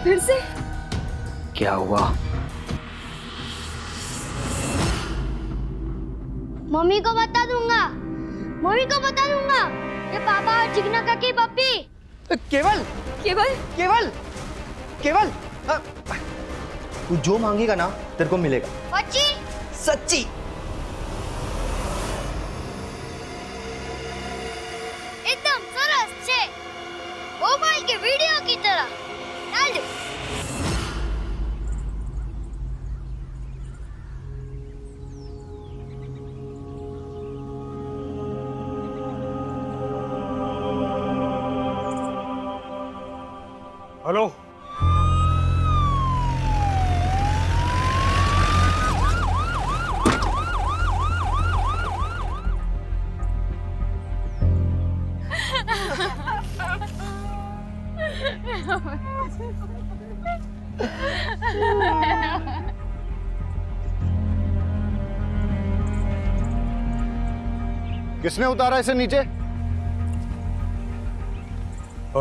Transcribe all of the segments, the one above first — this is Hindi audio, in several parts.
फिर से? क्या हुआ? मम्मी को बता दूंगा, मम्मी को बता दूंगा। ये पापा और चिकना का की पप्पी। केवल केवल? केवल केवल तू जो मांगेगा ना तेरे को मिलेगा। सच्ची? सच्ची। एकदम सरस छे, मोबाइल के वीडियो की तरह। डाल दो। हेलो, किसने उतारा इसे नीचे?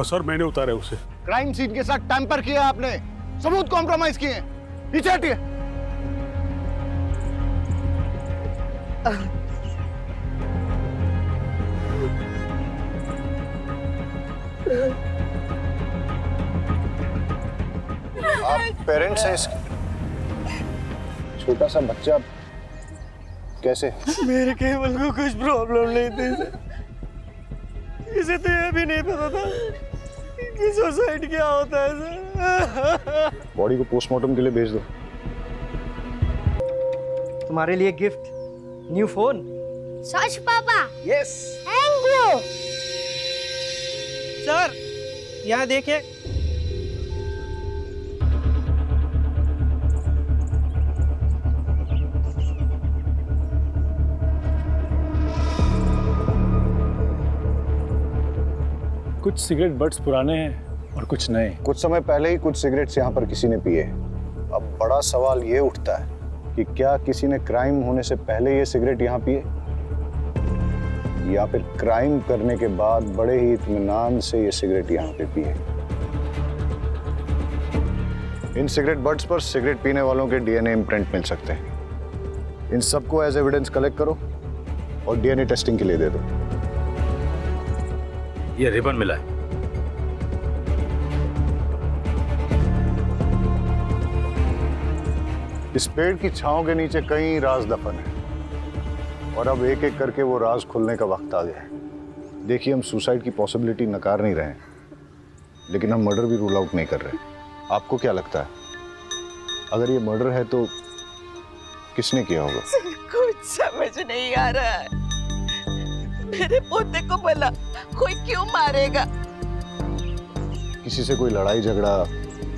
सर मैंने उतारा उसे। क्राइम सीन के साथ टैंपर किया आपने, सबूत कॉम्प्रोमाइज किए। नीचे हटिए। आप पेरेंट्स हैं इसके? छोटा सा बच्चा कैसे? मेरे केवल को कुछ प्रॉब्लम नहीं थी। इसे तो ये भी नहीं पता था कि सुसाइड क्या होता है सर। बॉडी को पोस्टमार्टम के लिए भेज दो। तुम्हारे लिए गिफ्ट, न्यू फोन। सच पापा? Yes thank you. सर यहाँ देखिए। कुछ सिगरेट बट्स पुराने हैं और कुछ नए। कुछ समय पहले ही कुछ सिगरेट्स यहाँ पर किसी ने पिए। अब बड़ा सवाल ये उठता है कि क्या किसी ने क्राइम होने से पहले ये सिगरेट यहाँ पिए, या फिर क्राइम करने के बाद बड़े ही इत्मीनान से ये सिगरेट यहाँ पे पिए। इन सिगरेट बट्स पर सिगरेट पीने वालों के डीएनए इम्प्रिंट मिल सकते हैं। इन सबको एज एविडेंस कलेक्ट करो और डीएनए टेस्टिंग के लिए दे दो। ये रिबन मिला है। इस पेड़ की छांव के नीचे कई राज दफन है और अब एक एक करके वो राज खुलने का वक्त आ गया है। देखिए, हम सुसाइड की पॉसिबिलिटी नकार नहीं रहे हैं, लेकिन हम मर्डर भी रूल आउट नहीं कर रहे। आपको क्या लगता है, अगर ये मर्डर है तो किसने किया होगा? कुछ समझ नहीं आ रहा है। मेरे पोते को भला कोई क्यों मारेगा? किसी से कोई लड़ाई झगड़ा,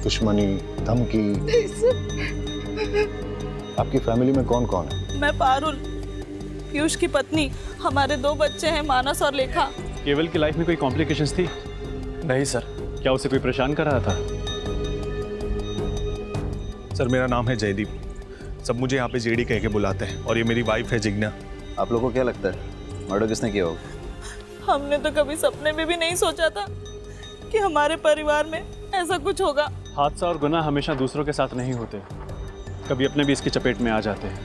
दुश्मनी, धमकी? आपकी फैमिली में कौन कौन है? मैं पारुल, पीयूष की पत्नी, हमारे 2 बच्चे हैं, मानस और लेखा। केवल की लाइफ में कोई कॉम्प्लिकेशंस थी? नहीं सर। क्या उसे कोई परेशान कर रहा था? सर मेरा नाम है जयदीप, सब मुझे यहाँ पे जेडी कह के बुलाते हैं, और ये मेरी वाइफ है जिग्ना। आप लोगों को क्या लगता है मर्डर किसने किया होगा? हमने तो कभी सपने में भी नहीं सोचा था कि हमारे परिवार में ऐसा कुछ होगा। हादसा और गुनाह हमेशा दूसरों के साथ नहीं होते, कभी अपने भी इसकी चपेट में आ जाते हैं।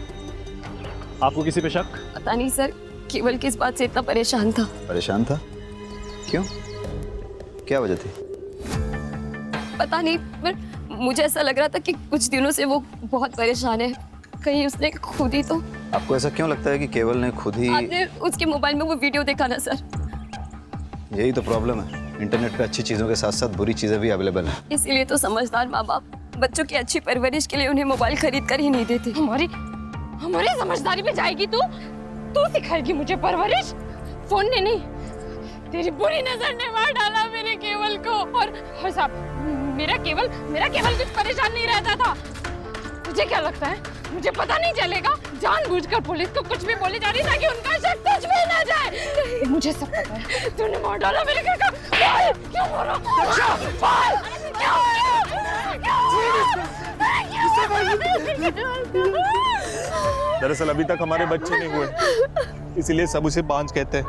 आपको किसी पे शक? पता नहीं सर, केवल किस बात से इतना परेशान था। परेशान था? क्यों? क्या वजह थी? पता नहीं, पर मुझे ऐसा लग रहा था कि कुछ दिनों से वो बहुत परेशान है। कहीं उसने खुद ही तो। आपको ऐसा क्यों लगता है कि केवल ने खुद ही? आपने उसके मोबाइल में वो वीडियो देखा ना सर? यही तो प्रॉब्लम है, इंटरनेट पे अच्छी चीजों के साथ साथ बुरी चीजें भी अवेलेबल हैं। इसीलिए तो समझदार माँ बाप बच्चों की अच्छी परवरिश के लिए उन्हें मोबाइल खरीद कर ही नहीं देते। हमारी समझदारी में जाएगी तू सिखाएगी मुझे परवरिश? फोन ने नहीं, तेरी बुरी नजर ने मार डाला मेरे केवल को। और साहब, मेरा केवल कुछ परेशान नहीं रहता था। तुझे क्या लगता है मुझे पता नहीं चलेगा? जानबूझकर पुलिस को कुछ भी बोली जा रही ताकि उनका शक कुछ भी ना जाए। मुझे सब पता है, तूने मार डाला मेरे घर का। क्यों मारा? दरअसल अभी तक हमारे बच्चे नहीं हुए, इसीलिए सब उसे बांझ कहते हैं।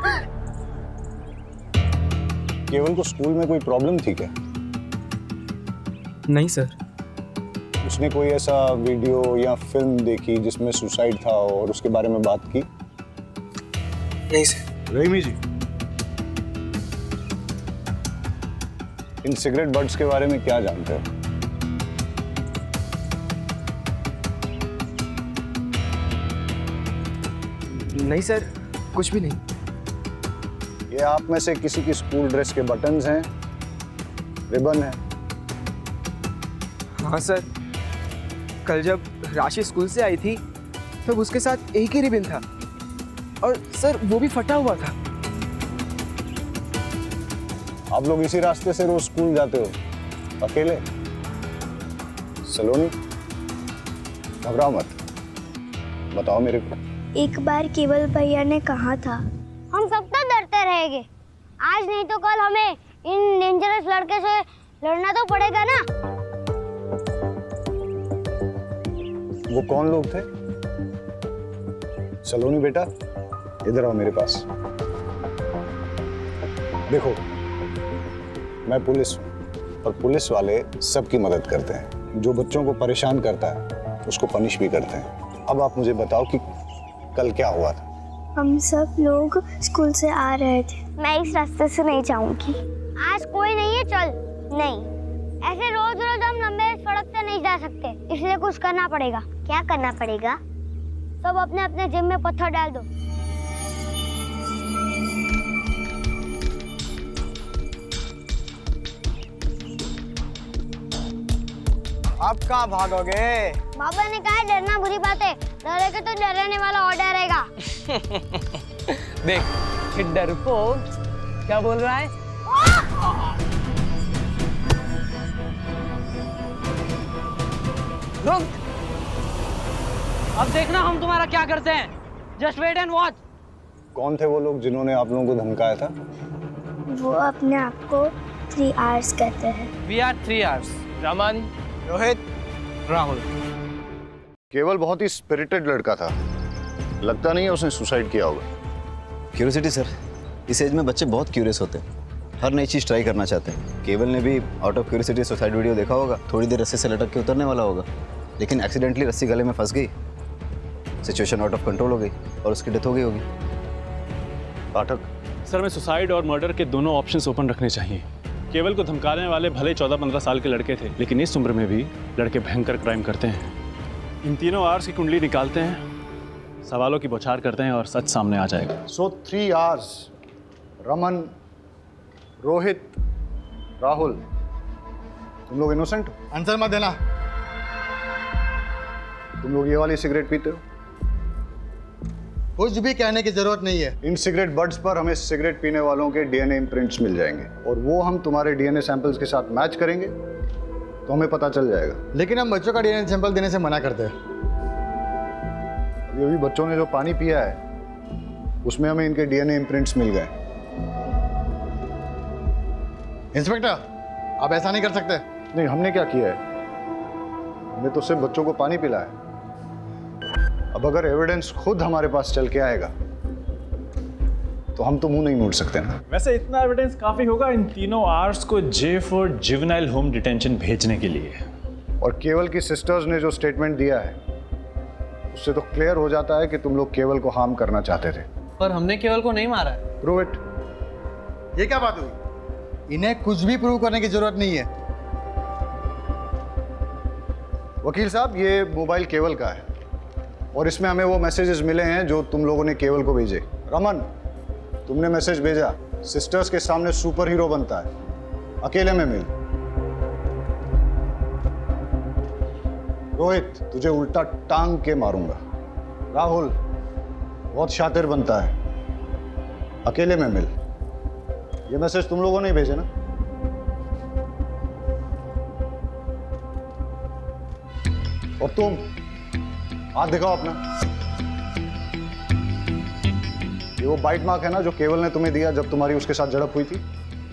केवल को स्कूल में कोई प्रॉब्लम थी क्या? नहीं सर। उसने कोई ऐसा वीडियो या फिल्म देखी जिसमें सुसाइड था और उसके बारे में बात की? नहीं सर। रहीमी जी, इन सिगरेट बट्स के बारे में क्या जानते हो? नहीं सर, कुछ भी नहीं। ये आप में से किसी की स्कूल ड्रेस के बटन्स हैं, रिबन है? हाँ सर, कल जब राशि स्कूल से आई थी तब उसके साथ एक ही रिबन था और सर वो भी फटा हुआ था। आप लोग इसी रास्ते से रोज स्कूल जाते हो अकेले? सलोनी, घबराओ मत, बताओ मेरे को। एक बार केवल भैया ने कहा था, हम सब तो डरते रहेंगे, आज नहीं तो कल हमें इन डेंजरस लड़के से लड़ना तो पड़ेगा ना। वो कौन लोग थे? सलोनी बेटा, इधर आओ मेरे पास। देखो, मैं पुलिस हूँ और पुलिस वाले सबकी मदद करते हैं। जो बच्चों को परेशान करता है उसको पनिश भी करते हैं। अब आप मुझे बताओ कि कल क्या हुआ था? हम सब लोग स्कूल से आ रहे थे। मैं इस रास्ते से नहीं जाऊंगी। आज कोई नहीं है, चल। नहीं, ऐसे रोज रोज हम लंबे सड़क से नहीं जा सकते, इसलिए कुछ करना पड़ेगा। क्या करना पड़ेगा? सब अपने अपने जेब में पत्थर डाल दो। आप कहाँ भागोगे? बाबा ने कहा है डरना बुरी बात है, डरेगा तो डराने वाला और डरेगा। देख, डरपोक क्या बोल रहा है? रुक, अब देखना हम तुम्हारा क्या करते हैं। Just wait and watch. कौन थे वो लोग जिन्होंने आप लोगों को धमकाया था? वो अपने आप को 3 आवर्स कहते हैं। We are 3 hours. Raman, Rohit, Rahul. केवल बहुत ही स्पिरिटेड लड़का था, लगता नहीं है उसने सुसाइड किया होगा। क्यूरियोसिटी सर, इस एज में बच्चे बहुत क्यूरियस होते हैं, हर नई चीज़ ट्राई करना चाहते हैं। केवल ने भी out of curiosity suicide video देखा होगा, थोड़ी देर रस्सी से लटक के उतरने वाला होगा, लेकिन एक्सीडेंटली रस्सी गले में फंस गई, सिचुएशन आउट ऑफ कंट्रोल हो गई और उसकी डेथ हो गई होगी। पाठक सर, मैं सुसाइड और मर्डर के दोनों ऑप्शंस ओपन रखने चाहिए। केवल को धमकाने वाले भले 14-15 साल के लड़के थे, लेकिन इस उम्र में भी लड़के भयंकर क्राइम करते हैं। इन तीनों आवर्स की कुंडली निकालते हैं, सवालों की बौछार करते हैं और सच सामने आ जाएगा। सो 3 आवर्स, रमन, रोहित, राहुल, तुम लोग इनोसेंट हो? आंसर मत देना। तुम लोग ये वाली सिगरेट पीते हो? कुछ भी कहने की जरूरत नहीं है। इन सिगरेट बड्स पर हमें सिगरेट पीने वालों के डीएनए इम्प्रिंट्स मिल जाएंगे और वो हम तुम्हारे डीएनए सैंपल्स के साथ मैच करेंगे तो हमें पता चल जाएगा। लेकिन हम बच्चों का डीएनए सैंपल देने से मना करते हैं। अभी बच्चों ने जो पानी पिया है उसमें हमें इनके डीएनए इम्प्रिंट्स मिल गए। इंस्पेक्टर, आप ऐसा नहीं कर सकते। नहीं, हमने क्या किया है, हमने तो सिर्फ बच्चों को पानी पिलाया है। अब अगर एविडेंस खुद हमारे पास चल के आएगा तो हम तो मुंह नहीं मोड़ सकते ना। वैसे इतना एविडेंस काफी होगा इन तीनों आवर्स को J for juvenile home detention भेजने के लिए। और केवल की सिस्टर्स ने जो स्टेटमेंट दिया है उससे तो क्लियर हो जाता है कि तुम लोग केवल को हार्म करना चाहते थे। पर हमने केवल को नहीं मारा है। Prove it. ये क्या बात हुई? इन्हें कुछ भी प्रूव करने की जरूरत नहीं है। वकील साहब, ये मोबाइल केवल का है और इसमें हमें वो मैसेजेस मिले हैं जो तुम लोगों ने केवल को भेजे। रमन, तुमने मैसेज भेजा, सिस्टर्स के सामने सुपर हीरो बनता है, अकेले में मिल। रोहित, तुझे उल्टा टांग के मारूंगा। राहुल, बहुत शातिर बनता है, अकेले में मिल। ये मैसेज तुम लोगों ने भेजे ना? और तुम हाथ दिखाओ अपना। ये वो बाइट मार्क है ना जो केवल ने तुम्हें दिया जब तुम्हारी उसके साथ झड़प हुई थी।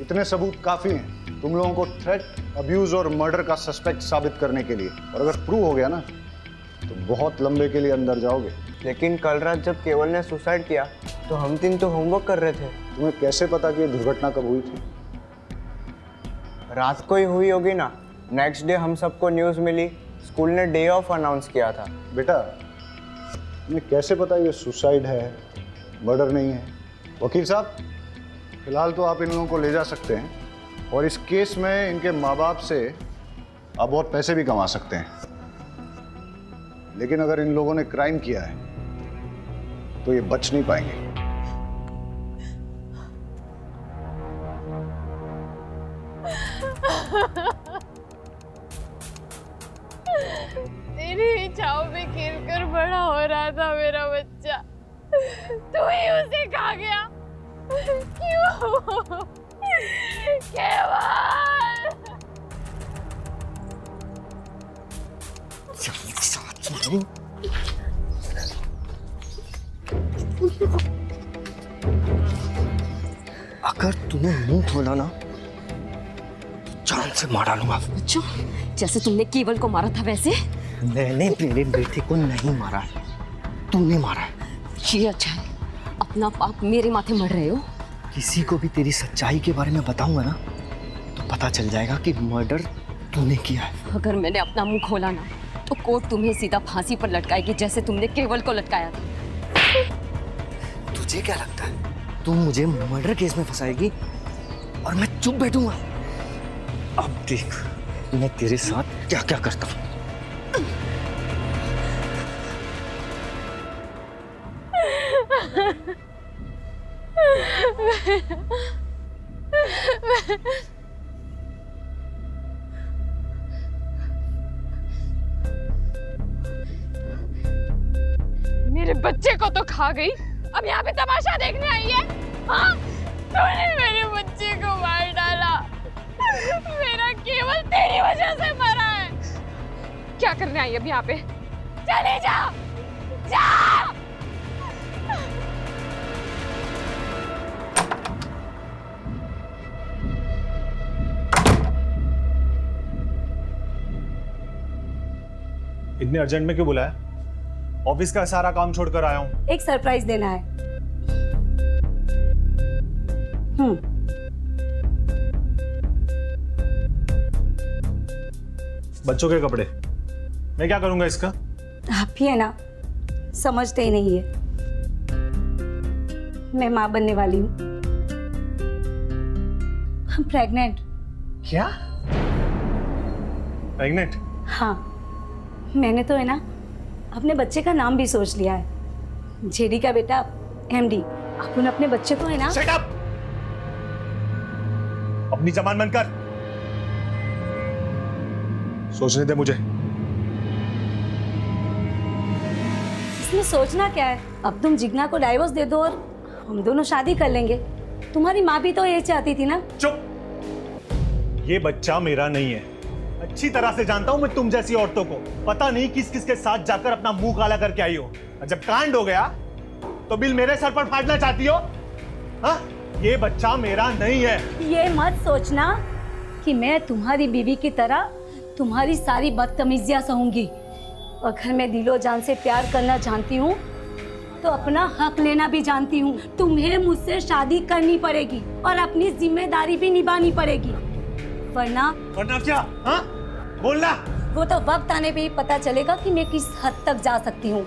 इतने सबूत काफी हैं तुम लोगों को थ्रेट, अब्यूज और मर्डर का सस्पेक्ट साबित करने के लिए। और अगर प्रूव हो गया ना तो बहुत लंबे के लिए अंदर जाओगे। लेकिन कल रात जब केवल ने सुसाइड किया तो हम 3 तो होमवर्क कर रहे थे। तुम्हें कैसे पता कि ये दुर्घटना कब हुई थी? रात को ही हुई होगी ना, नेक्स्ट डे हम सबको न्यूज़ मिली, स्कूल ने डे ऑफ अनाउंस किया था। बेटा तुम्हें कैसे पता ये सुसाइड है, मर्डर नहीं है? वकील साहब, फिलहाल तो आप इन लोगों को ले जा सकते हैं और इस केस में इनके माँ बाप से आप बहुत पैसे भी कमा सकते हैं। लेकिन अगर इन लोगों ने क्राइम किया है तो ये बच नहीं पाएंगे। तेरी इच्छाओं में खेलकर बड़ा हो रहा था मेरा बच्चा, तू ही उसे खा गया। क्यों? केवल अगर तूने मुंह खोला ना जान से मार डालूंगा। अच्छा, जैसे तुमने केवल को मारा था वैसे? मैंने मेरे बेटे को नहीं मारा है, तूने मारा है। ये अच्छा है, अपना पाप मेरे माथे मर रहे हो। किसी को भी तेरी सच्चाई के बारे में बताऊंगा ना तो पता चल जाएगा कि मर्डर तूने किया है। अगर मैंने अपना मुंह खोला ना तो कोर्ट तुम्हें सीधा फांसी पर लटकाएगी, जैसे तुमने केवल को लटकाया था। तुझे क्या लगता है तू मुझे मर्डर केस में फंसाएगी और मैं चुप बैठूंगा? अब देख मैं तेरे साथ क्या क्या करता हूं। मेरे बच्चे को तो खा गई, अब यहाँ पे तमाशा देखने आई है? हाँ, तूने मेरे बच्चे को मार डाला। मेरा केवल तेरी वजह से मरा है। क्या करने आई अब यहाँ पे? चले जा, जा। इतने अर्जेंट में क्यों बुलाया? ऑफिस का सारा काम छोड़कर आया हूँ। एक सरप्राइज देना है। बच्चों के कपड़े मैं क्या करूंगा इसका? आप ही है ना, समझते ही नहीं है। मैं माँ बनने वाली हूँ। हम प्रेग्नेंट। क्या? प्रेग्नेंट? हाँ, मैंने तो है ना अपने बच्चे का नाम भी सोच लिया है। जेडी का बेटा एमडी। अपन अपने बच्चे को है ना। Shut up! अपनी जबान बंद कर। सोचने दे मुझे। इसमें सोचना क्या है? अब तुम जिग्ना को डाइवोर्स दे दो और हम दोनों शादी कर लेंगे। तुम्हारी माँ भी तो ये चाहती थी ना। चुप! ये बच्चा मेरा नहीं है। अच्छी तरह से जानता हूं मैं तुम जैसी औरतों को। पता नहीं किस किस के साथ जाकर अपना मुंह काला करके आई हो। और जब कांड हो गया तो बिल मेरे सर पर फाड़ना चाहती हो? हाँ? ये बच्चा मेरा नहीं है। ये मत सोचना कि मैं तुम्हारी बीवी की तरह तुम्हारी सारी बदतमीजियां सहूंगी। अगर मैं दिलो जान से प्यार करना जानती हूँ तो अपना हक लेना भी जानती हूँ। तुम्हें मुझसे शादी करनी पड़ेगी और अपनी जिम्मेदारी भी निभानी पड़ेगी, वरना क्या? हाँ? बोलना। वो तो वक्त आने पे ही पता चलेगा कि मैं किस हद तक जा सकती हूँ।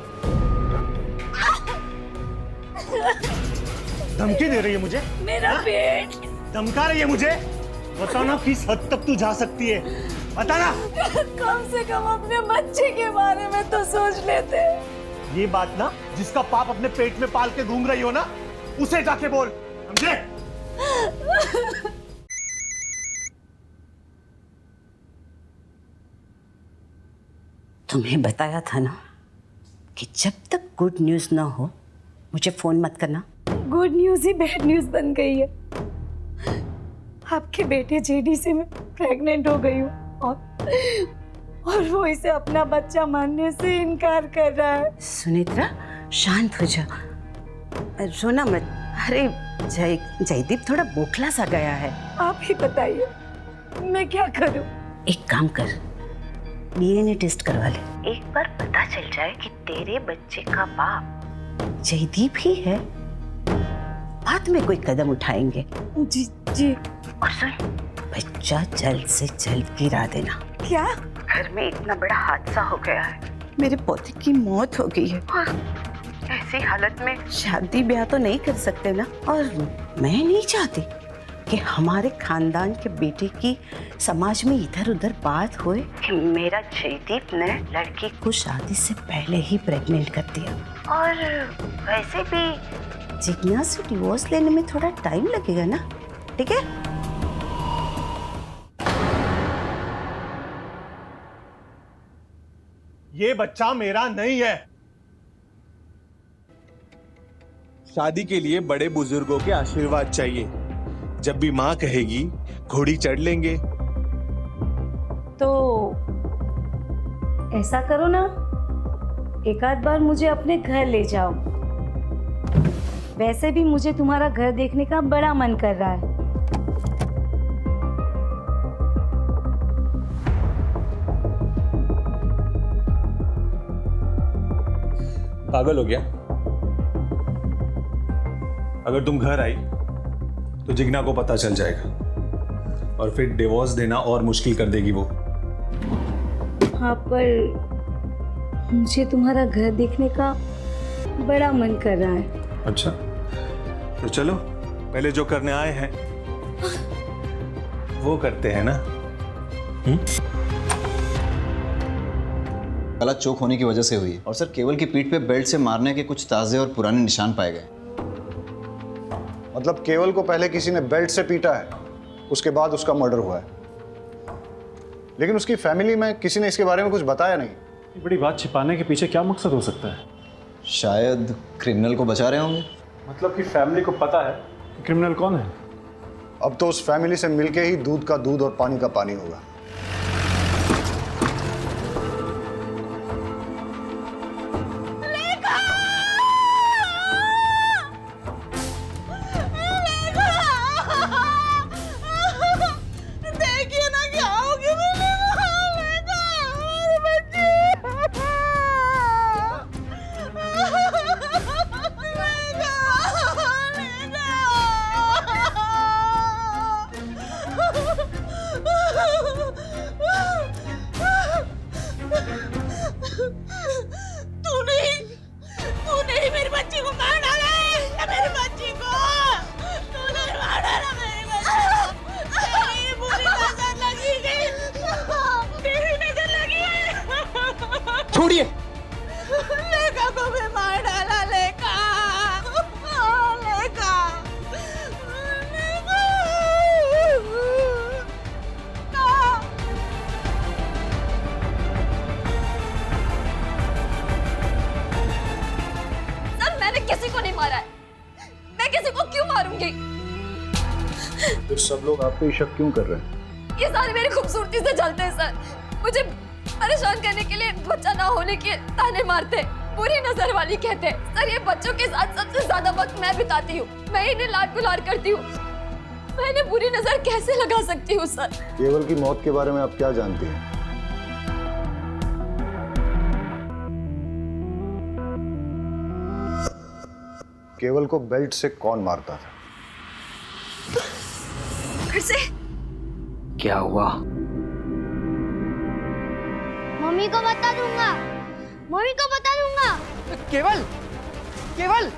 धमकी दे रही है मुझे? मेरा पेट। धमका रही है मुझे? बताओ ना किस हद तक तू जा सकती है? बता ना। कम से कम अपने बच्चे के बारे में तो सोच लेते। ये बात ना जिसका पाप अपने पेट में पाल के घूम रही हो ना, उसे जाके बोल, समझे? तुम्हें बताया था ना कि जब तक गुड न्यूज़ ना हो मुझे फ़ोन मत करना। गुड न्यूज़ ही बैड न्यूज़ बन गई है। आपके बेटे जेडी से मैं प्रेग्नेंट हो गई हूँ और वो इसे अपना बच्चा मानने से इनकार कर रहा है। सुनेत्रा, शांत हो जा, रोना मत। अरे जयदीप थोड़ा बोखला सा गया है। आप ही बताइए मैं क्या करूँ? एक काम कर, डीएनए टेस्ट करवा ले। एक बार पता चल जाए कि तेरे बच्चे का बाप जयदीप ही है, बाद में कोई कदम उठाएंगे। जी जी। और सुन, बच्चा जल्द से जल्द गिरा देना। क्या? घर में इतना बड़ा हादसा हो गया है, मेरे पोते की मौत हो गई है और ऐसी हालत में शादी ब्याह तो नहीं कर सकते ना। और मैं नहीं चाहती कि हमारे खानदान के बेटे की समाज में इधर उधर बात होए कि मेरा जयदीप ने लड़की को शादी से पहले ही प्रेग्नेंट कर दिया। और वैसे भी जिज्ञा से डिवोर्स लेने में थोड़ा टाइम लगेगा ना, ठीक है? ये बच्चा मेरा नहीं है। शादी के लिए बड़े बुजुर्गों के आशीर्वाद चाहिए। जब भी माँ कहेगी घोड़ी चढ़ लेंगे। तो ऐसा करो ना, एक आध बार मुझे अपने घर ले जाओ। वैसे भी मुझे तुम्हारा घर देखने का बड़ा मन कर रहा है। पागल हो गया? अगर तुम घर आई तो जिग्ना को पता चल जाएगा और फिर डिवोर्स देना और मुश्किल कर देगी वो। हाँ, पर मुझे तुम्हारा घर देखने का बड़ा मन कर रहा है। अच्छा, तो चलो पहले जो करने आए हैं वो करते हैं ना। गला चोक होने की वजह से हुई है। और सर, केवल की पीठ पे बेल्ट से मारने के कुछ ताजे और पुराने निशान पाए गए। मतलब केवल को पहले किसी ने बेल्ट से पीटा है, उसके बाद उसका मर्डर हुआ है। लेकिन उसकी फैमिली में किसी ने इसके बारे में कुछ बताया नहीं। ये बड़ी बात छिपाने के पीछे क्या मकसद हो सकता है? शायद क्रिमिनल को बचा रहे होंगे। मतलब कि फैमिली को पता है कि क्रिमिनल कौन है? अब तो उस फैमिली से मिलके ही दूध का दूध और पानी का पानी होगा। छोड़िए। लेखा को भी मार डाला। लेखा सर, मैंने किसी को नहीं मारा है। मैं किसी को क्यों मारूंगी? फिर सब लोग आप पे ही शक क्यों कर रहे हैं? ये सारे मेरी खूबसूरती से जलते हैं सर। मुझे परेशान करने के लिए बच्चा ना होने के ताने मारते, बुरी नजर वाली कहते। सर, ये बच्चों के साथ सबसे ज्यादा वक्त मैं बिताती हूँ। मैं इन्हें लाड गुलार करती हूँ। मैं इन्हें बुरी नजर कैसे लगा सकती हूँ सर? केवल की मौत के बारे में आप क्या जानती हैं? केवल को बेल्ट से कौन मारता था? फिर से क्या हुआ? मम्मी को बता दूंगा। मम्मी को बता दूंगा। केवल, केवल,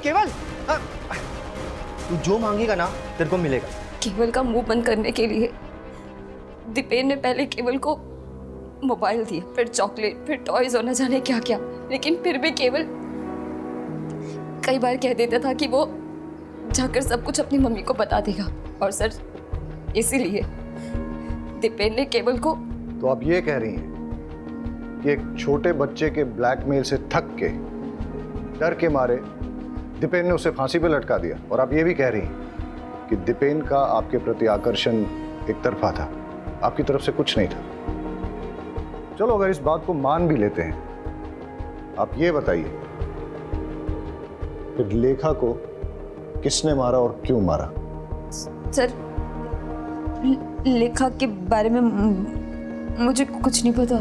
केवल, तू जो मांगेगा ना तेरे को मिलेगा। केवल का मुंह बंद करने के लिए दीपेन ने पहले केवल को मोबाइल दिए, फिर चॉकलेट, फिर टॉयज और न जाने क्या क्या। लेकिन फिर भी केवल कई बार कह देता था कि वो जाकर सब कुछ अपनी मम्मी को बता देगा। और सर, इसीलिए दीपेन ने केवल को। तो आप ये कह रही हैं कि एक छोटे बच्चे के ब्लैकमेल से थक के, डर के मारे दीपेन ने उसे फांसी पे लटका दिया। और आप ये भी कह रही हैं कि दीपेन का आपके प्रति आकर्षण एक तरफा था, आपकी तरफ से कुछ नहीं था। चलो, अगर इस बात को मान भी लेते हैं, आप ये बताइए फिर लेखा को किसने मारा और क्यों मारा? सर, लेखा के बारे में मुझे कुछ नहीं पता।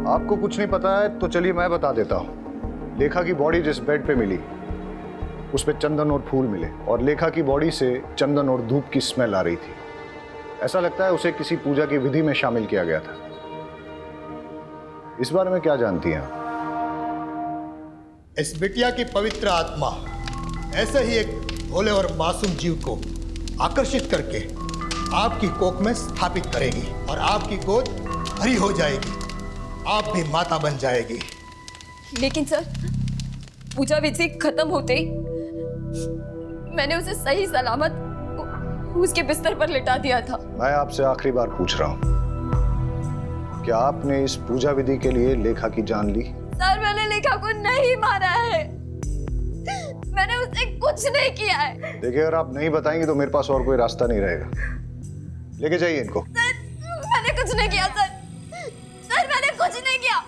आपको कुछ नहीं पता है तो चलिए मैं बता देता हूँ। लेखा की बॉडी जिस बेड पे मिली उस पे चंदन और फूल मिले, और लेखा की बॉडी से चंदन और धूप की स्मेल आ रही थी। ऐसा लगता है उसे किसी पूजा की विधि में शामिल किया गया था। इस बारे में क्या जानती हैं आप? इस बिटिया की पवित्र आत्मा ऐसे ही एक भोले और मासूम जीव को आकर्षित करके आपकी कोख में स्थापित करेगी और आपकी गोद भरी हो जाएगी, आप भी माता बन जाएगी। लेकिन सर, पूजा विधि खत्म होते ही मैंने उसे सही सलामत उसके बिस्तर पर लिटा दिया था। मैं आपसे आखिरी बार पूछ रहा हूं, क्या आपने इस पूजा विधि के लिए लेखा की जान ली? सर, मैंने लेखा को नहीं मारा है, मैंने उससे कुछ नहीं किया है। देखिए, अगर आप नहीं बताएंगे तो मेरे पास और कोई रास्ता नहीं रहेगा। लेके जाइए इनको। सर, मैंने कुछ नहीं किया सर, मैंने कुछ नहीं किया।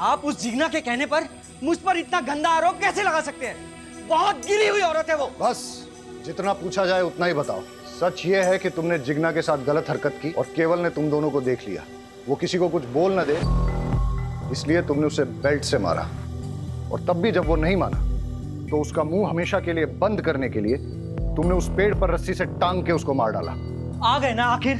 आप उस जिग्ना के कहने पर मुझ पर इतना गंदा आरोप कैसे लगा सकते हैं? बहुत गिरी हुई औरत है वो। बस, जितना पूछा जाए उतना ही बताओ। सच ये है कि तुमने जिग्ना के साथ गलत हरकत की और केवल ने तुम दोनों को देख लिया। वो किसी को कुछ बोल न दे, इसलिए तुमने उसे बेल्ट से मारा। और तब भी जब वो नहीं माना तो उसका मुंह हमेशा के लिए बंद करने के लिए तुमने उस पेड़ पर रस्सी से टांग के उसको मार डाला। आ गए ना आखिर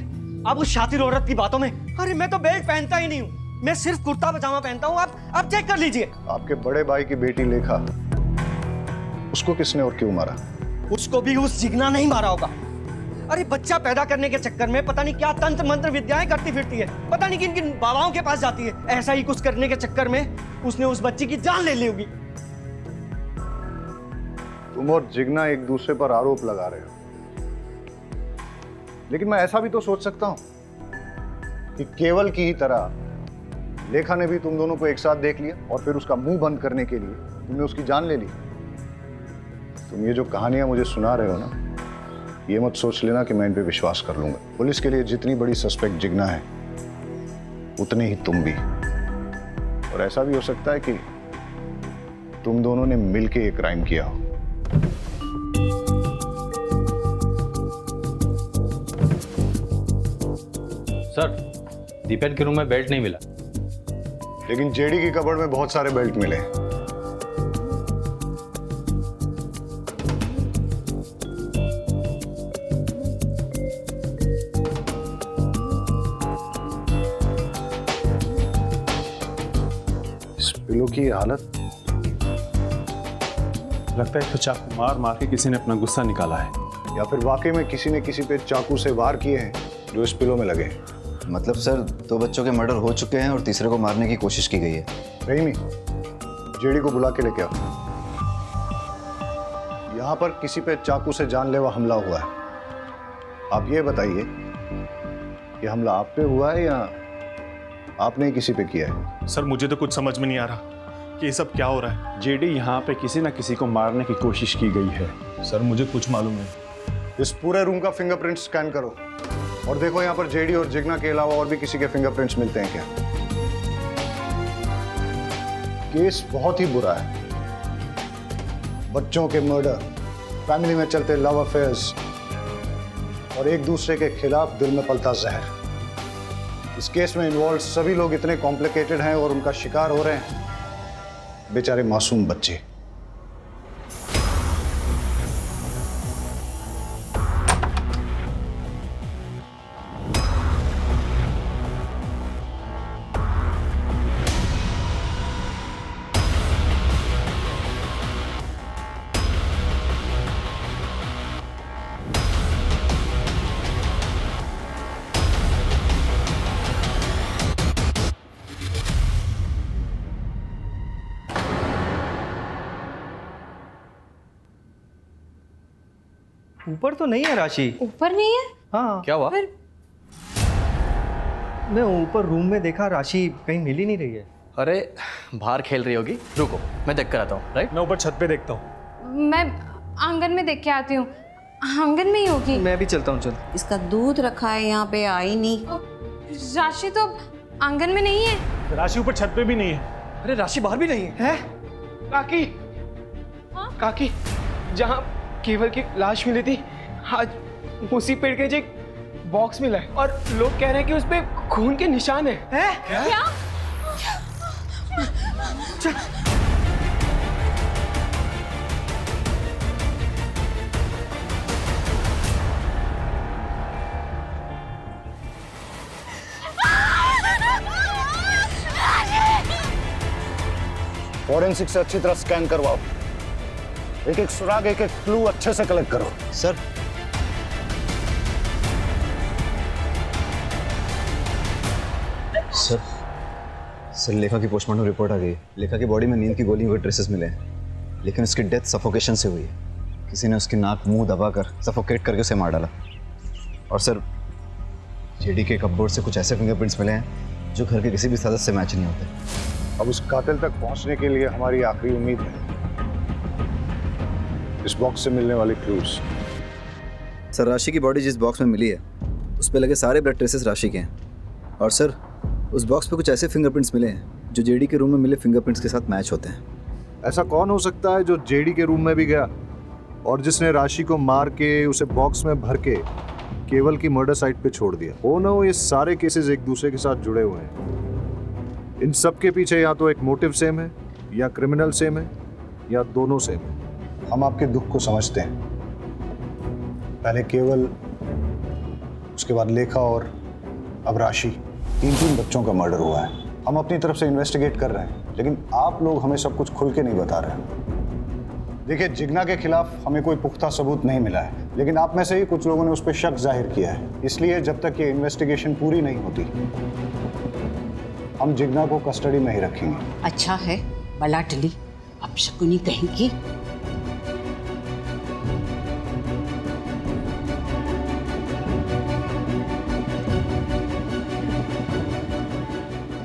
अब उस शातिर औरत की बातों में। अरे मैं तो बेल्ट पहनता ही नहीं हूँ, मैं सिर्फ कुर्ता पजामा पहनता हूँ। आप चेक कर लीजिए। आपके बड़े भाई की बेटी लेखा, उसको किसने और क्यों मारा? उसको भी उस जिग्ना नहीं मारा होगा। अरे बच्चा पैदा करने के चक्कर में पता नहीं क्या तंत्र मंत्र विद्याएं करती फिरती है, पता नहीं किन किन बाबाओं के पास जाती है। ऐसा ही कुछ करने के चक्कर में उसने उस बच्ची की जान ले ली होगी। तुम और जिग्ना एक दूसरे पर आरोप लगा रहे हो, लेकिन मैं ऐसा भी तो सोच सकता हूं कि केवल की ही तरह लेखा ने भी तुम दोनों को एक साथ देख लिया और फिर उसका मुंह बंद करने के लिए तुमने उसकी जान ले ली। तुम ये जो कहानियां मुझे सुना रहे हो ना, ये मत सोच लेना कि मैं इन पे विश्वास कर लूंगा। पुलिस के लिए जितनी बड़ी सस्पेक्ट जिग्ना है, उतनी ही तुम भी। और ऐसा भी हो सकता है कि तुम दोनों ने मिलके एक क्राइम किया हो। सर, दीपेन के रूम में बेल्ट नहीं मिला, लेकिन जेडी की कबर्ड में बहुत सारे बेल्ट मिले। इस पिलो की हालत, लगता है तो चाकू मार मार के किसी ने अपना गुस्सा निकाला है, या फिर वाकई में किसी ने किसी पे चाकू से वार किए हैं जो इस पिलो में लगे हैं। मतलब सर, 2 बच्चों के मर्डर हो चुके हैं और तीसरे को मारने की कोशिश की गई है। रहीमी, जेडी को बुला के लेके आओ। यहाँ पर किसी पे चाकू से जानलेवा हमला हुआ है। आप ये बताइए कि हमला आप पे हुआ है या आपने किसी पे किया है? सर, मुझे तो कुछ समझ में नहीं आ रहा कि ये सब क्या हो रहा है। जेडी यहाँ पे किसी ना किसी को मारने की कोशिश की गई है। सर, मुझे कुछ मालूम नहीं। इस पूरे रूम का फिंगरप्रिंट स्कैन करो और देखो यहाँ पर जेडी और जिग्ना के अलावा और भी किसी के फिंगरप्रिंट्स मिलते हैं क्या। केस बहुत ही बुरा है। बच्चों के मर्डर, फैमिली में चलते लव अफेयर्स और एक दूसरे के खिलाफ दिल में पलता जहर। इस केस में इन्वॉल्व सभी लोग इतने कॉम्प्लिकेटेड हैं और उनका शिकार हो रहे हैं बेचारे मासूम बच्चे। ऊपर तो नहीं है राशि। ऊपर नहीं है? हाँ। क्या हुआ? मैं ऊपर रूम में देखा, राशि कहीं मिल ही नहीं रही है। अरे बाहर खेल रही होगी, रुको मैं देख कर आता हूँ। राइट, मैं ऊपर छत पे देखता हूँ। मैं आंगन में देख के आती हूँ, आंगन में ही होगी। मैं भी चलता हूँ। चल, इसका दूध रखा है यहाँ पे, आई नहीं। राशि तो आंगन में नहीं है। राशि ऊपर छत पे भी नहीं है। अरे राशि बाहर भी नहीं है। काकी, काकी, जहाँ केवल की लाश मिली थी, आज उसी पेड़ के नीचे एक बॉक्स मिला है और लोग कह रहे हैं कि उसपे खून के निशान है। क्या? चल। फॉरेंसिक से अच्छी तरह स्कैन करवाओ, एक एक सुराग, एक एक क्लू अच्छे से कलेक्ट करो। सर सर सर लेखा की पोस्टमार्टम रिपोर्ट आ गई है। लेखा की बॉडी में नींद की गोलियों के ट्रेसेस मिले हैं, लेकिन उसकी डेथ सफोकेशन से हुई है। किसी ने उसकी नाक मुंह दबाकर सफोकेट करके उसे मार डाला। और सर जेडी के कपबोर्ड से कुछ ऐसे फिंगरप्रिंट्स मिले हैं जो घर के किसी भी सदस्य से मैच नहीं होते। अब उस कातिल तक पहुंचने के लिए हमारी आखिरी उम्मीद है इस बॉक्स से मिलने वाले क्लूज। सर राशि की बॉडी जिस बॉक्स में मिली है उस पर लगे सारे ब्लड ट्रेसेस राशि के हैं। और सर उस बॉक्स पे कुछ ऐसे फिंगरप्रिंट्स मिले हैं जो जेडी के रूम में मिले फिंगरप्रिंट्स के साथ मैच होते हैं। ऐसा कौन हो सकता है जो जेडी के रूम में भी गया और जिसने राशि को मार के उसे बॉक्स में भर के केवल की मर्डर साइट पे छोड़ दिया? हो ना हो ये सारे केसेस एक दूसरे के साथ जुड़े हुए हैं। इन सब के पीछे या तो एक मोटिव सेम है, या क्रिमिनल सेम है, या दोनों सेम है। हम आपके दुख को समझते हैं। पहले केवल, उसके बाद लेखा और अब राशि, तीन बच्चों का मर्डर हुआ है। हम अपनी तरफ से इन्वेस्टिगेट कर रहे हैं, लेकिन आप लोग हमें सब कुछ खुल के नहीं बता रहे हैं। देखिए, जिग्ना के खिलाफ हमें कोई पुख्ता सबूत नहीं मिला है, लेकिन आप में से ही कुछ लोगों ने उस पर शक जाहिर किया है। इसलिए जब तक ये इन्वेस्टिगेशन पूरी नहीं होती हम जिग्ना को कस्टडी में ही रखेंगे। अच्छा है, बला टली, अब शकुनी कहेंगी।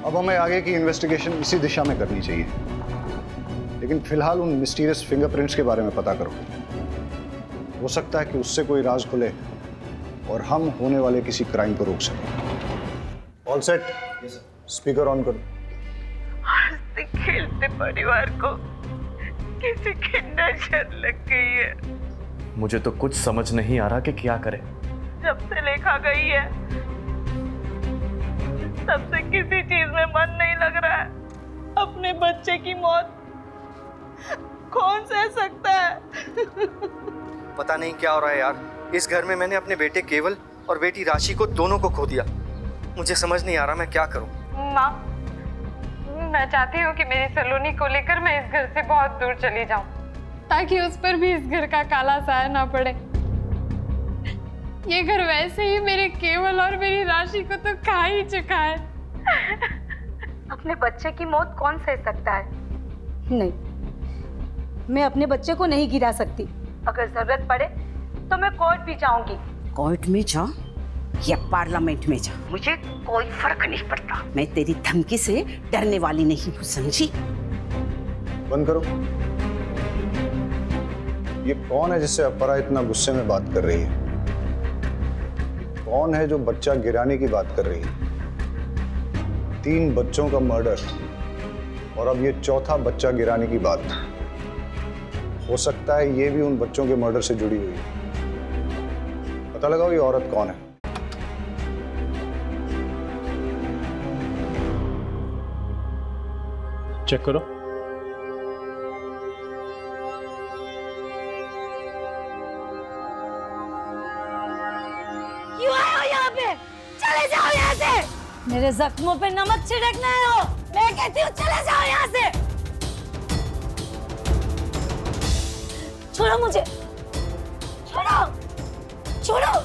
अब हमें आगे की इन्वेस्टिगेशन इसी दिशा में करनी चाहिए, लेकिन फिलहाल उन मिस्टीरियस फिंगरप्रिंट्स के बारे में पता करो। हो सकता है कि उससे कोई राज खुले और हम होने वाले किसी क्राइम को रोक सकें। All set? स्पीकर ऑन करो। हंसते खेलते परिवार को किसी की नजर लग गई है। मुझे तो कुछ समझ नहीं आ रहा कि क्या करें। जब से लेखा गई है तब से किसी चीज में मन नहीं लग रहा है। अपने बच्चे की मौत कौन सह सकता है? पता नहीं क्या हो रहा है यार। इस घर में मैंने अपने बेटे केवल और बेटी राशि को दोनों को खो दिया। मुझे समझ नहीं आ रहा मैं क्या करूं। माँ, मैं चाहती हूँ कि मेरी सलोनी को लेकर मैं इस घर से बहुत दूर चली जाऊं, ताकि उस पर भी इस घर का काला साया ना पड़े। ये घर वैसे ही मेरे केवल और मेरी राशि को तो खा ही चुका है। अपने बच्चे की मौत कौन सह सकता है? नहीं, मैं अपने बच्चे को नहीं गिरा सकती। अगर जरूरत पड़े तो मैं कोर्ट भी जाऊंगी। कोर्ट में जा या पार्लियामेंट में जा, मुझे कोई फर्क नहीं पड़ता। मैं तेरी धमकी से डरने वाली नहीं हूँ, समझी? बंद करो। ये कौन है जिससे अपरा इतना गुस्से में बात कर रही है? कौन है जो बच्चा गिराने की बात कर रही है? 3 बच्चों का मर्डर और अब ये चौथा बच्चा गिराने की बात। हो सकता है ये भी उन बच्चों के मर्डर से जुड़ी हुई है। पता लगाओ ये औरत कौन है। चेक करो। क्यों आए हो यहाँ पे? चले जाओ यहाँ से। मेरे जख्मों पे नमक छिड़कना है हो। मैं कहती हूँ चले जाओ यहाँ से। छोड़ो मुझे, छोड़ो, छोड़ो।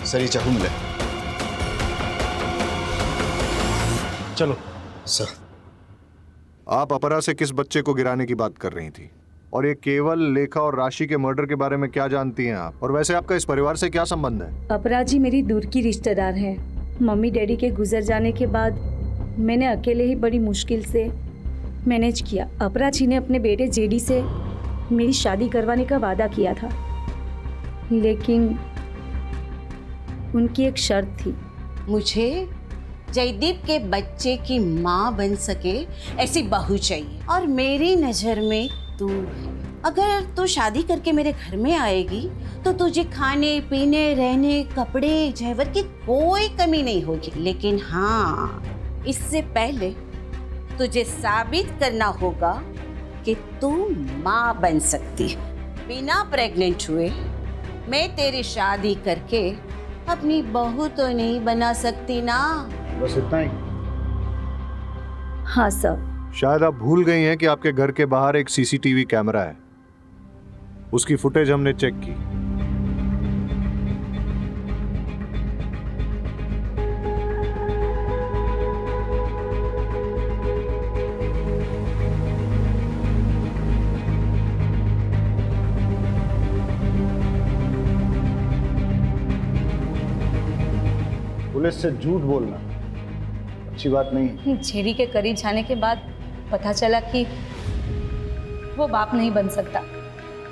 सर ये चाकू मिला। चलो। सर, आप अपरा से किस बच्चे को गिराने की बात कर रही थी? और ये केवल, लेखा और राशि के मर्डर के बारे में क्या जानती हैं आप? और वैसे आपका इस परिवार से क्या संबंध है? अपरा जी मेरी दूर की रिश्तेदार हैं। मम्मी डैडी के गुजर जाने के बाद मैंने अकेले ही बड़ी मुश्किल से मैनेज किया। अपरा जी ने अपने बेटे जेडी से मेरी शादी करवाने का वादा किया था, लेकिन उनकी एक शर्त थी। मुझे जयदीप के बच्चे की माँ बन सके ऐसी बहू चाहिए, और मेरी नजर में तू है। अगर तू शादी करके मेरे घर में आएगी तो तुझे खाने पीने रहने कपड़े जेवर की कोई कमी नहीं होगी। लेकिन हाँ, इससे पहले तुझे साबित करना होगा कि तू माँ बन सकती है। बिना प्रेग्नेंट हुए मैं तेरी शादी करके अपनी बहू तो नहीं बना सकती ना। बस इतना ही? हाँ सर। शायद आप भूल गई हैं कि आपके घर के बाहर एक सीसीटीवी कैमरा है। उसकी फुटेज हमने चेक की। पुलिस से झूठ बोलना अच्छी बात नहीं है। जेडी के करीब जाने के बाद पता चला कि वो बाप नहीं बन सकता,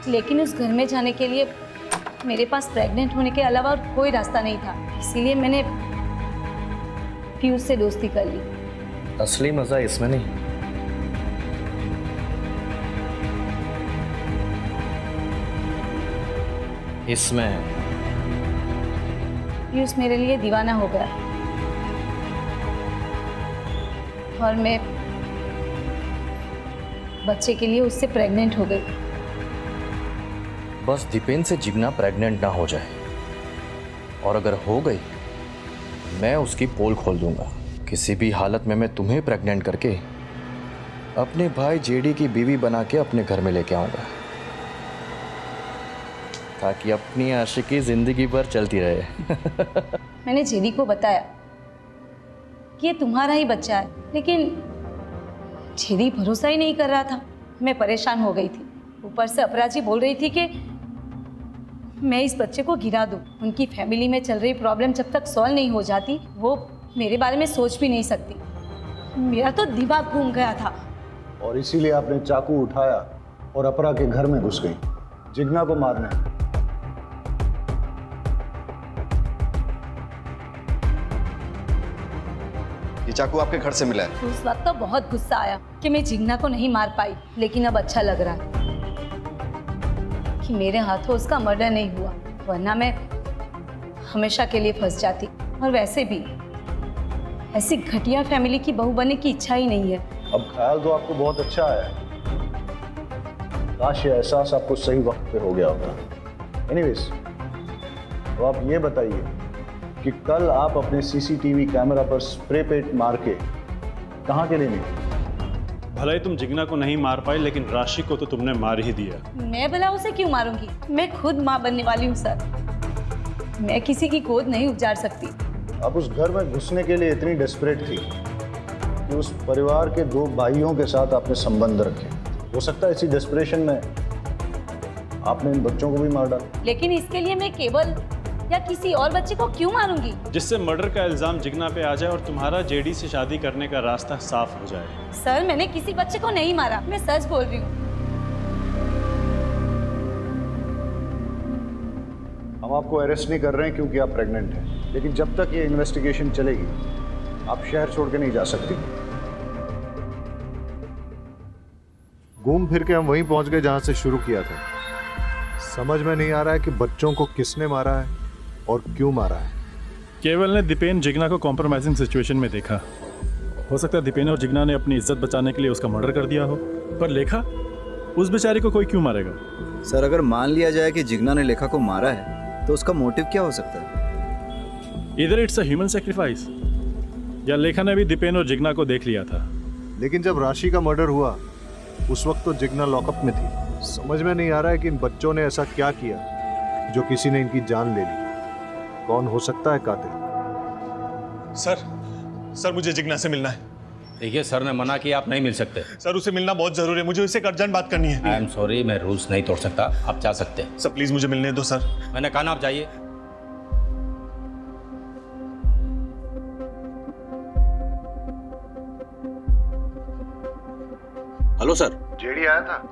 लेकिन उस घर में जाने के लिए मेरे पास प्रेग्नेंट होने के अलावा और कोई रास्ता नहीं था। इसीलिए मैंने पीयूष से दोस्ती कर ली। असली मजा इसमें नहीं, इसमें। पीयूष मेरे लिए दीवाना हो गया और मैं बच्चे के लिए उससे प्रेग्नेंट हो गई। बस दीपेन से जिग्ना प्रेग्नेंट ना हो जाए, और अगर हो गई मैं उसकी पोल खोल दूंगा। किसी भी हालत में मैं तुम्हें प्रेग्नेंट करके अपने भाई जेडी की बीवी बना के अपने घर में लेके आऊंगा, ताकि अपनी आशिकी जिंदगी भर चलती रहे। मैंने जेडी को बताया कि ये तुम्हारा ही बच्चा है, लेकिन जेडी भरोसा ही नहीं कर रहा था। मैं परेशान हो गई थी। ऊपर से अपराजी बोल रही थी कि मैं इस बच्चे को गिरा दूं। उनकी फैमिली में चल रही प्रॉब्लम जब तक सॉल्व नहीं हो जाती वो मेरे बारे में सोच भी नहीं सकती। मेरा तो दिमाग घूम गया था। और इसीलिए आपने चाकू उठाया और अपरा के घर में घुस गई जिग्ना को मारने। ये चाकू आपके घर से मिला है? उस वक्त तो बहुत गुस्सा आया कि मैं जिग्ना को नहीं मार पाई, लेकिन अब अच्छा लग रहा है कि मेरे हाथों उसका मर्डर नहीं हुआ, वरना मैं हमेशा के लिए फंस जाती। और वैसे भी ऐसी घटिया फैमिली की बहू बनने की इच्छा ही नहीं है। अब ख्याल तो आपको बहुत अच्छा आया, काश ये एहसास आपको सही वक्त पे हो गया होता। एनीवेज, तो आप ये बताइए कि कल आप अपने सीसीटीवी कैमरा पर स्प्रे पेंट मार के कहाँ के लिए निकले? भले ही तुम जिग्ना को नहीं मार पाई, लेकिन राशि को तो तुमने मार ही दिया। मैं भला उसे क्यों मारूंगी? मैं खुद माँ बनने वाली हूँ सर। मैं किसी की गोद नहीं उजाड़ सकती। आप उस घर में घुसने के लिए इतनी डेस्परेट थी कि उस परिवार के 2 भाइयों के साथ आपने संबंध रखे। हो सकता है इसी डेस्परेशन में आपने इन बच्चों को भी मार डाला। लेकिन इसके लिए मैं केवल या किसी और बच्चे को क्यों मारूंगी? जिससे मर्डर का इल्जाम जिग्ना पे आ जाए और तुम्हारा जेडी से शादी करने का रास्ता साफ हो जाए। सर, मैंने किसी बच्चे को नहीं मारा, मैं सच बोल रही हूँ। हम आपको अरेस्ट नहीं कर रहे हैं क्योंकि आप प्रेग्नेंट हैं, लेकिन जब तक ये इन्वेस्टिगेशन चलेगी आप शहर छोड़ के नहीं जा सकती। घूम फिर के हम वहीं पहुंच गए जहां से शुरू किया था। समझ में नहीं आ रहा है कि बच्चों को किसने मारा है और क्यों मारा है। केवल ने दीपेन जिग्ना को कॉम्प्रोमाइजिंग सिचुएशन में देखा। हो सकता है दीपेन और जिग्ना ने अपनी इज्जत बचाने के लिए उसका मर्डर कर दिया हो, पर लेखा, उस बेचारी को कोई क्यों मारेगा? सर, अगर मान लिया जाए कि जिग्ना ने लेखा को मारा है तो उसका मोटिव क्या हो सकता है? इधर इट्स अ ह्यूमन सैक्रिफाइस, या लेखा ने भी दीपेन और जिग्ना को देख लिया था। लेकिन जब राशि का मर्डर हुआ उस वक्त तो जिग्ना लॉकअप में थी। समझ में नहीं आ रहा है कि इन बच्चों ने ऐसा क्या किया जो किसी ने इनकी जान ले ली। कौन हो सकता है कातिल? सर मुझे जिग्ना से मिलना है। देखिए सर ने मना किया, आप नहीं मिल सकते। सर उसे मिलना बहुत जरूरी है, मुझे उससे अर्जेंट बात करनी है। आई एम सॉरी, मैं रूल्स नहीं तोड़ सकता, आप जा सकते हैं। सर प्लीज मुझे मिलने दो सर। मैंने कहा ना आप जाइए। Hello sir. जेडी आया था?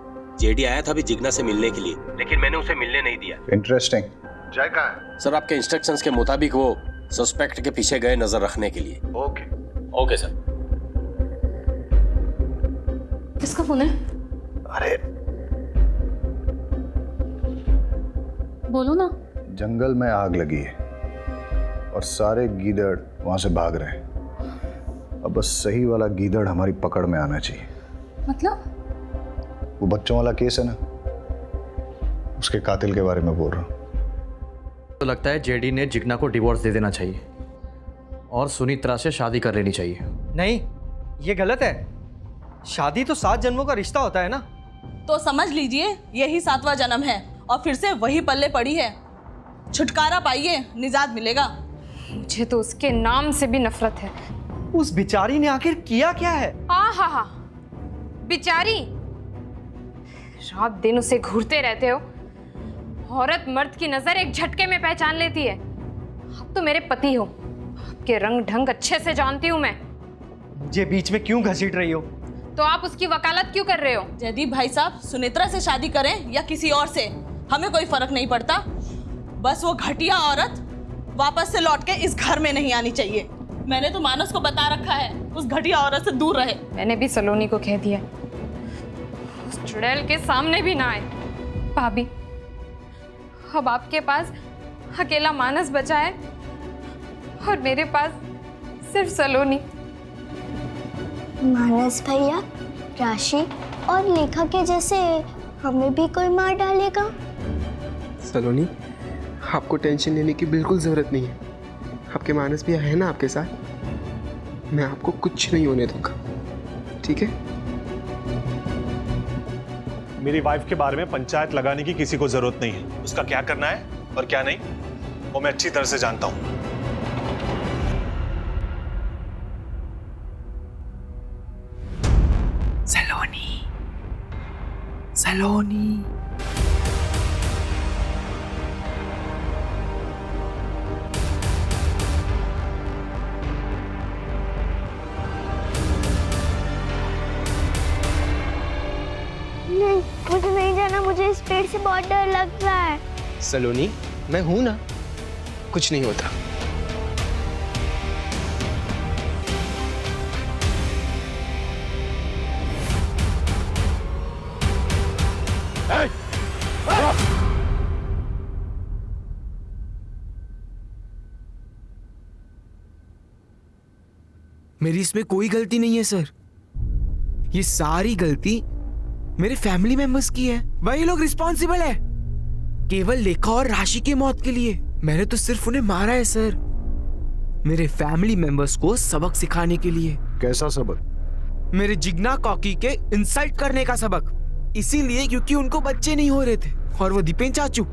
जेडी आया था अभी जिग्ना से मिलने के लिए, लेकिन मैंने उसे मिलने नहीं दिया। इंटरेस्टिंग। जय कहाँ है? सर आपके इंस्ट्रक्शंस के मुताबिक वो सस्पेक्ट के पीछे गए नजर रखने के लिए। Okay okay sir. किसका फोन है? अरे बोलो ना। जंगल में आग लगी है और सारे गीदड़ वहां से भाग रहे हैं। अब बस सही वाला गीदड़ हमारी पकड़ में आना चाहिए। मतलब? वो बच्चों वाला केस है ना, उसके कातिल के बारे में बोल रहा हूँ। तो लगता है जेडी ने जिग्ना को डिवोर्स दे देना चाहिए और सुनित्रा से शादी कर लेनी चाहिए। नहीं, ये गलत है। शादी तो 7 जन्मों का रिश्ता होता है ना। तो समझ लीजिए यही 7वां जन्म है और फिर से वही पल्ले पड़ी है। छुटकारा पाइए, निजात मिलेगा। मुझे तो उसके नाम से भी नफरत है। उस बिचारी ने आखिर किया क्या है? हाँ, बिचारी। रात दिन उसे घूरते रहते हो। औरत मर्द की नजर एक झटके में पहचान लेती है। आप तो मेरे पति हो, आपके रंग ढंग अच्छे से जानती हूँ मैं। मुझे बीच में क्यों घसीट रही हो? तो आप उसकी वकालत क्यों कर रहे हो? जयदीप भाई साहब, सुनेत्रा से शादी करें या किसी और से, हमें कोई फर्क नहीं पड़ता। बस वो घटिया औरत वापस से लौट के इस घर में नहीं आनी चाहिए। मैंने तो मानस को बता रखा है उस घटिया औरत से दूर रहे। मैंने भी सलोनी को कह दिया उस चुड़ैल के सामने भी ना आए। भाभी, अब आपके पास अकेला मानस बचा है और मेरे पास सिर्फ सलोनी। मानस भैया, राशि और लेखा के जैसे हमें भी कोई मार डालेगा? सलोनी, आपको टेंशन लेने की बिल्कुल जरूरत नहीं है। आपके मानस भी है ना आपके साथ। मैं आपको कुछ नहीं होने दूंगा, ठीक है? मेरी वाइफ के बारे में पंचायत लगाने की किसी को जरूरत नहीं है। उसका क्या करना है और क्या नहीं वो मैं अच्छी तरह से जानता हूं। सलोनी। नहीं, मुझे नहीं जाना। मुझे इस पेड़ से बहुत डर लग रहा है। सलोनी, मैं हूं ना, कुछ नहीं होता। मेरी इसमें कोई गलती नहीं है सर। ये सारी गलती मेरे फैमिली मेंबर्स की है। वही लोग रिस्पॉन्सिबल है केवल लेखा और राशि की मौत के लिए। मैंने तो सिर्फ उन्हें मारा है सर, मेरे फैमिली मेंबर्स को सबक सिखाने के लिए। कैसा सबक? मेरे जिग्ना कॉकी के इंसल्ट करने का सबक। इसीलिए क्योंकि उनको बच्चे नहीं हो रहे थे और वो दीपेन चाचू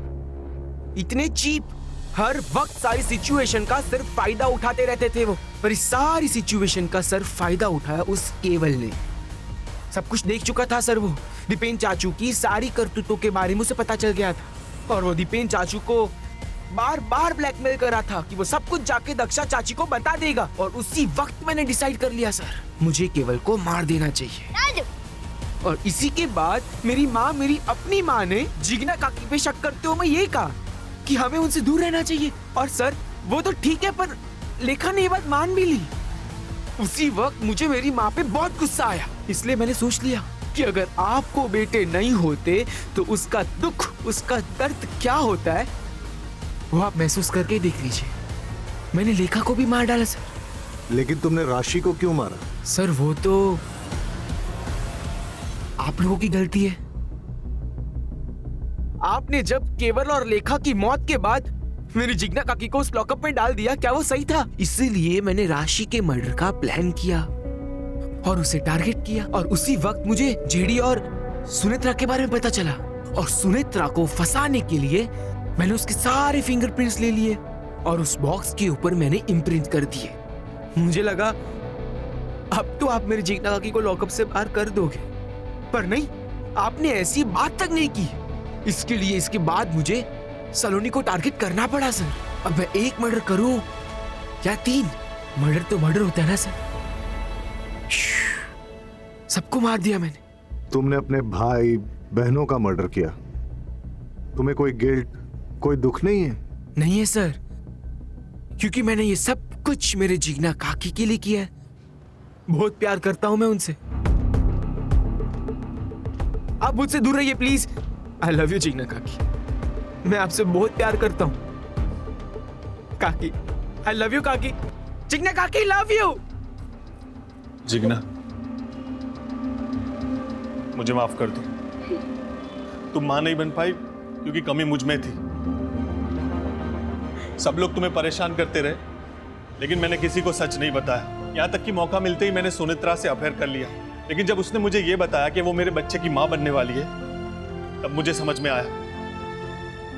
इतने चीप, हर वक्त सारी सिचुएशन का सिर्फ फायदा उठाते रहते थे वो। पर इस सारी सिचुएशन का सिर्फ फायदा उठाया उस केवल ने। सब कुछ देख चुका था सर वो। दीपेन चाचू की सारी करतूतों के बारे में उसे पता चल गया था और वो दीपेन चाचू को बार बार ब्लैकमेल कर रहा था कि वो सब कुछ जाके दक्षा चाची को बता देगा। और उसी वक्त मैंने डिसाइड कर लिया सर, मुझे केवल को मार देना चाहिए। और इसी के बाद मेरी माँ, मेरी अपनी माँ ने जिग्ना काकी पे शक करते हुए मैं ये कहा कि हमें उनसे दूर रहना चाहिए। और सर वो तो ठीक है, पर लेखा ने ये बात मान भी ली। उसी वक्त मुझे मेरी माँ पे बहुत गुस्सा आया, इसलिए मैंने सोच लिया कि अगर आपको बेटे नहीं होते तो उसका दुख, उसका दर्द क्या होता है वो आप महसूस करके देख लीजिए। मैंने लेखा को भी मार डाला सर। लेकिन तुमने राशि को क्यों मारा? सर वो तो आप लोगों की गलती है। आपने जब केवल और लेखा की मौत के बाद मेरी जिग्ना काकी को उस लॉकअप में डाल दिया, क्या वो सही था? इसीलिए मैंने राशि के मर्डर का प्लान किया और उसे टारगेट किया। और उसी वक्त मुझे जेडी और सुनेत्रा के बारे में पता चला और सुनेत्रा को फंसाने के लिए मैंने उसके सारे फिंगरप्रिंट्स ले लिए और उस बॉक्स के ऊपर मैंने इम्प्रिंट कर दिए। मुझे लगा अब तो आप मेरी जिग्ना काकी को लॉकअप से बाहर कर दोगे, पर नहीं, आपने ऐसी बात तक नहीं की। इसके लिए इसके बाद मुझे सलोनी को टारगेट करना पड़ा सर। अब मैं एक मर्डर करूं या 3, मर्डर तो मर्डर होता है ना सर। सबको मार दिया मैंने। तुमने अपने भाई बहनों का मर्डर किया, तुम्हें कोई गिल्ट, कोई दुख नहीं है? नहीं है सर, क्योंकि मैंने ये सब कुछ मेरे जिग्ना काकी के लिए किया है। बहुत प्यार करता हूं मैं उनसे। आप मुझसे दूर रहिए please. I love you Jigna काकी। मैं आपसे बहुत प्यार करता हूँ काकी। आई लव यू काकी। जिग्ना काकी लव यू। जिग्ना, मुझे माफ कर दो। तुम मां नहीं बन पाई क्योंकि कमी मुझ में थी। सब लोग तुम्हें परेशान करते रहे, लेकिन मैंने किसी को सच नहीं बताया। यहां तक कि मौका मिलते ही मैंने सुनित्रा से अफेयर कर लिया। लेकिन जब उसने मुझे यह बताया कि वो मेरे बच्चे की मां बनने वाली है, तब मुझे समझ में आया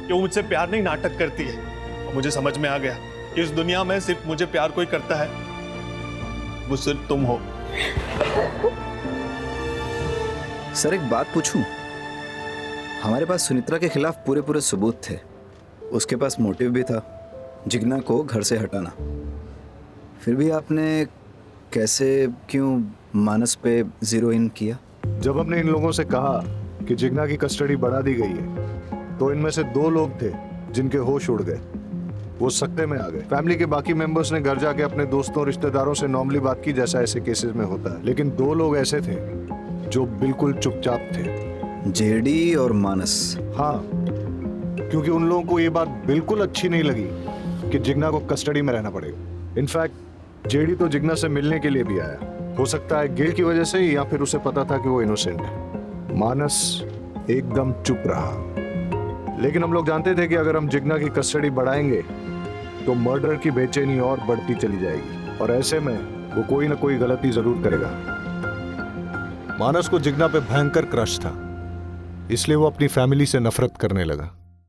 कि वो मुझसे प्यार नहीं, नाटक करती है। और मुझे समझ में आ गया कि इस दुनिया में सिर्फ मुझे प्यार कोई करता है, वो सिर्फ तुम हो। सर एक बात पूछूं? हमारे पास सुनित्रा के खिलाफ पूरे पूरे सबूत थे। उसके पास मोटिव भी था, जिग्ना को घर से हटाना। फिर भी आपने कैसे, क्यों मानस पे जीरो इन किया? जब हमने इन लोगों से कहा कि जिग्ना की कस्टडी बढ़ा दी गई है, तो इनमें से 2 लोग थे जिनके होश उड़ गए। वो सकते में आ गए। फैमिली के बाकी मेंबर्स ने घर जाके अपने दोस्तों रिश्तेदारों से नॉर्मली बात की, जैसा ऐसे केसेस में होता है। लेकिन 2 लोग ऐसे थे जो बिल्कुल चुपचाप थे। जेडी और मानस। हाँ, क्योंकि उन लोगों को ये बात बिल्कुल अच्छी नहीं लगी कि जिग्ना को कस्टडी में रहना पड़ेगा। इनफैक्ट जेडी तो जिग्ना से मिलने के लिए भी आया। हो सकता है गिल्ट की वजह से, या फिर उसे पता था कि वो इनोसेंट है। मानस एकदम चुप रहा। लेकिन हम लोग जानते थे कि अगर हम जिग्ना की कस्टडी बढ़ाएंगे तो मर्डर की बेचैनी और बढ़ती चली जाएगी, और ऐसे में वो कोई ना कोई गलती जरूर करेगा। मानस को जिग्ना पे भयंकर क्रश था, इसलिए वो अपनी फैमिली से नफरत करने लगा।